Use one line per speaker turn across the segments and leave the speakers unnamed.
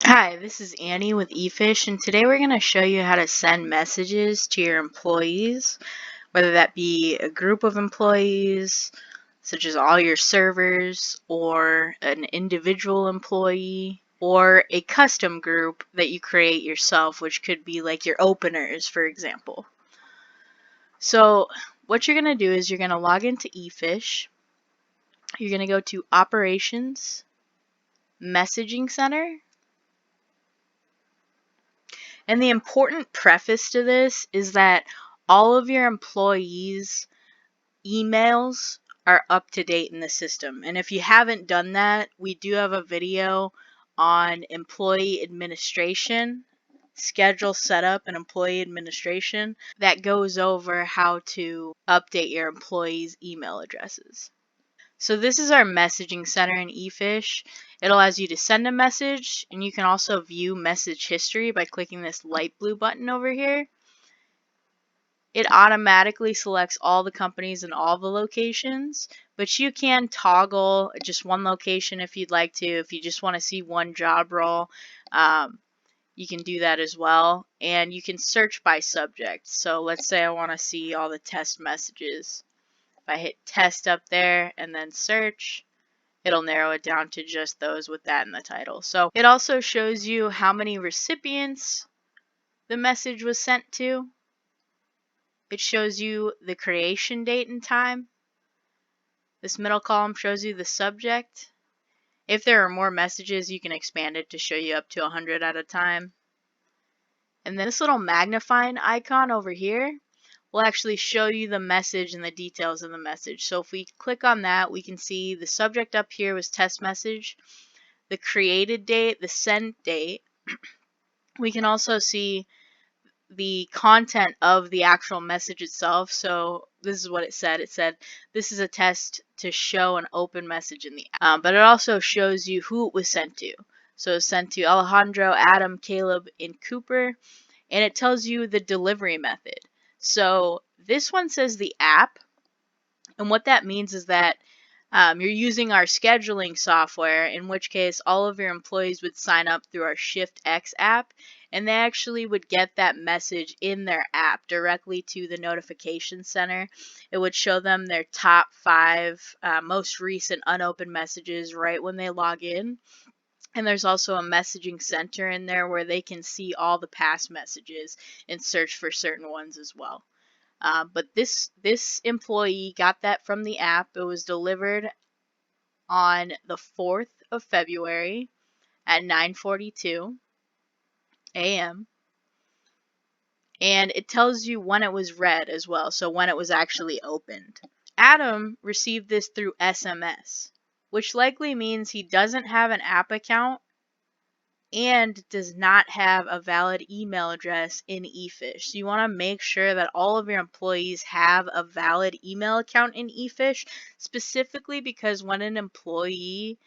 Hi, this is Annie with eFish, and today we're going to show you how to send messages to your employees, whether that be a group of employees, such as all your servers, or an individual employee, or a custom group that you create yourself, which could be like your openers, for example. So what you're going to do is you're going to log into eFish. You're going to go to Operations, Messaging Center. And the important preface to this is that all of your employees' emails are up to date in the system. And if you haven't done that, we do have a video on employee administration, schedule setup, and employee administration that goes over how to update your employees' email addresses. So this is our messaging center in eFish. It allows you to send a message, and you can also view message history by clicking this light blue button over here. It automatically selects all the companies and all the locations, but you can toggle just one location if you'd like to. If you just want to see one job role, you can do that as well. And you can search by subject. So let's say I want to see all the test messages. If I hit test up there and then search, it'll narrow it down to just those with that in the title. So it also shows you how many recipients the message was sent to. It shows you the creation date and time. This middle column shows you the subject. If there are more messages, you can expand it to show you up to 100 at a time. And then this little magnifying icon over here will actually show you the message and the details of the message. So if we click on that, we can see the subject up here was test message, the created date, the sent date. We can also see the content of the actual message itself. So this is what it said. It said, this is a test to show an open message in the app. But it also shows you who it was sent to. So it was sent to Alejandro, Adam, Caleb, and Cooper. And it tells you the delivery method. So this one says the app. And what that means is that you're using our scheduling software, in which case all of your employees would sign up through our ShiftX app, and they actually would get that message in their app directly to the notification center. It would show them their top 5 most recent unopened messages right when they log in. And there's also a messaging center in there where they can see all the past messages and search for certain ones as well. But this employee got that from the app. It was delivered on the 4th of February at 9:42 a.m. And it tells you when it was read as well, so when it was actually opened. Adam received this through SMS, which likely means he doesn't have an app account and does not have a valid email address in eFish. So you want to make sure that all of your employees have a valid email account in eFish, specifically because when an employee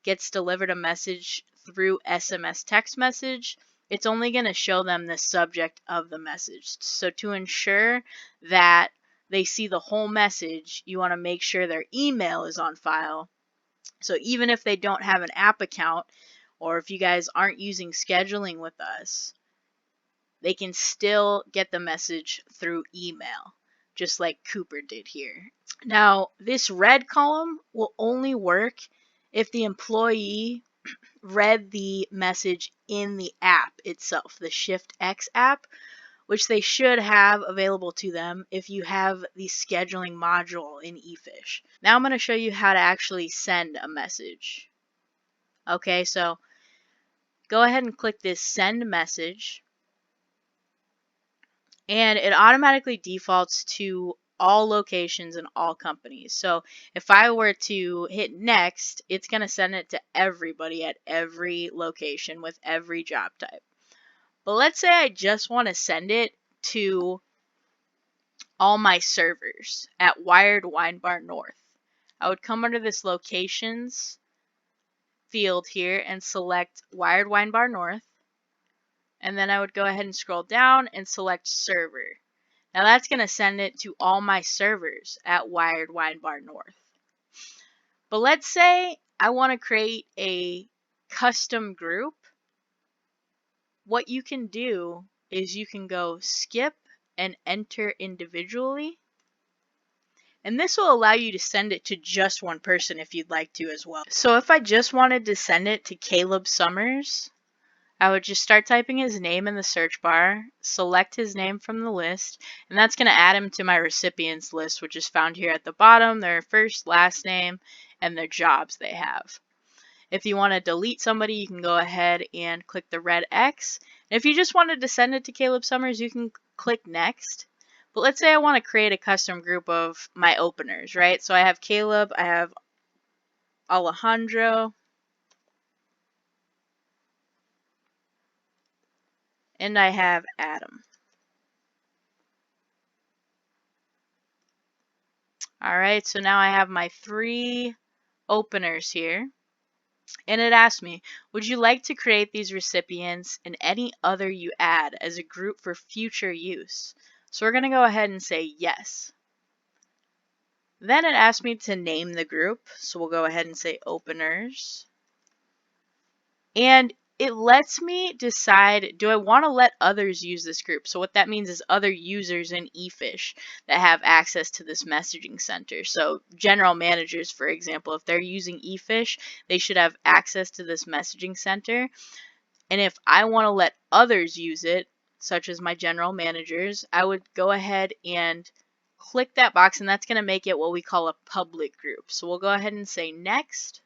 gets delivered a message through SMS text message, it's only going to show them the subject of the message. So to ensure that they see the whole message, you want to make sure their email is on file. So even if they don't have an app account, or if you guys aren't using scheduling with us, they can still get the message through email, just like Cooper did here. Now, this red column will only work if the employee read the message in the app itself, the ShiftX app, which they should have available to them if you have the scheduling module in eFish. Now I'm going to show you how to actually send a message. Okay, so go ahead and click this send message, and it automatically defaults to all locations and all companies. So if I were to hit next, it's going to send it to everybody at every location with every job type. But let's say I just want to send it to all my servers at Wired Wine Bar North. I would come under this locations field here and select Wired Wine Bar North. And then I would go ahead and scroll down and select server. Now that's going to send it to all my servers at Wired Wine Bar North. But let's say I want to create a custom group what you can do is you can go skip and enter individually. And this will allow you to send it to just one person if you'd like to as well. So if I just wanted to send it to Caleb Summers, I would just start typing his name in the search bar, select his name from the list, and that's going to add him to my recipients list, which is found here at the bottom, their first, last name, and their jobs they have. If you want to delete somebody, you can go ahead and click the red X. And if you just wanted to send it to Caleb Summers, you can click next. But let's say I want to create a custom group of my openers, right? So I have Caleb, I have Alejandro, and I have Adam. All right, so now I have my 3 openers here. And it asks me, would you like to create these recipients and any other you add as a group for future use? So we're going to go ahead and say yes. Then it asks me to name the group. So we'll go ahead and say openers. And it lets me decide, do I want to let others use this group? So what that means is other users in eFish that have access to this messaging center. So general managers, for example, if they're using eFish, they should have access to this messaging center. And if I want to let others use it, such as my general managers, I would go ahead and click that box, and that's going to make it what we call a public group. So we'll go ahead and say next.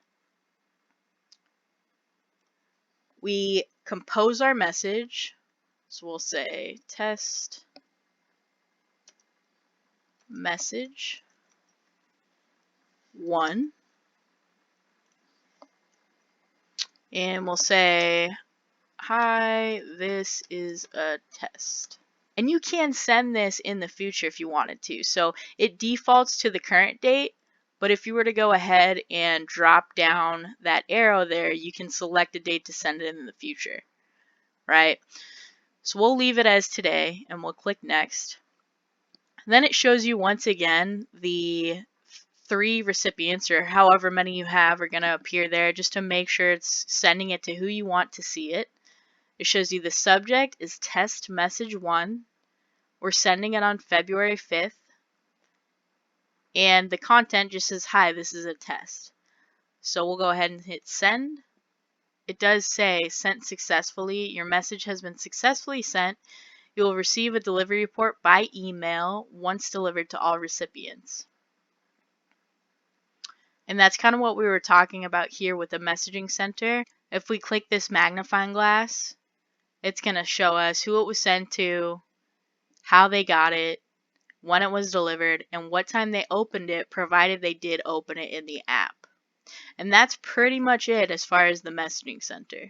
We compose our message. So we'll say test message 1. And we'll say, hi, this is a test. And you can send this in the future if you wanted to. So it defaults to the current date, but if you were to go ahead and drop down that arrow there, you can select a date to send it in the future, right? So we'll leave it as today and we'll click next. And then it shows you once again the 3 recipients, or however many you have, are going to appear there just to make sure it's sending it to who you want to see it. It shows you the subject is test message 1. We're sending it on February 5th. And the content just says, hi, this is a test. So we'll go ahead and hit send. It does say sent successfully. Your message has been successfully sent. You will receive a delivery report by email once delivered to all recipients. And that's kind of what we were talking about here with the messaging center. If we click this magnifying glass, it's going to show us who it was sent to, how they got it, when it was delivered, and what time they opened it, provided they did open it in the app. And that's pretty much it as far as the messaging center.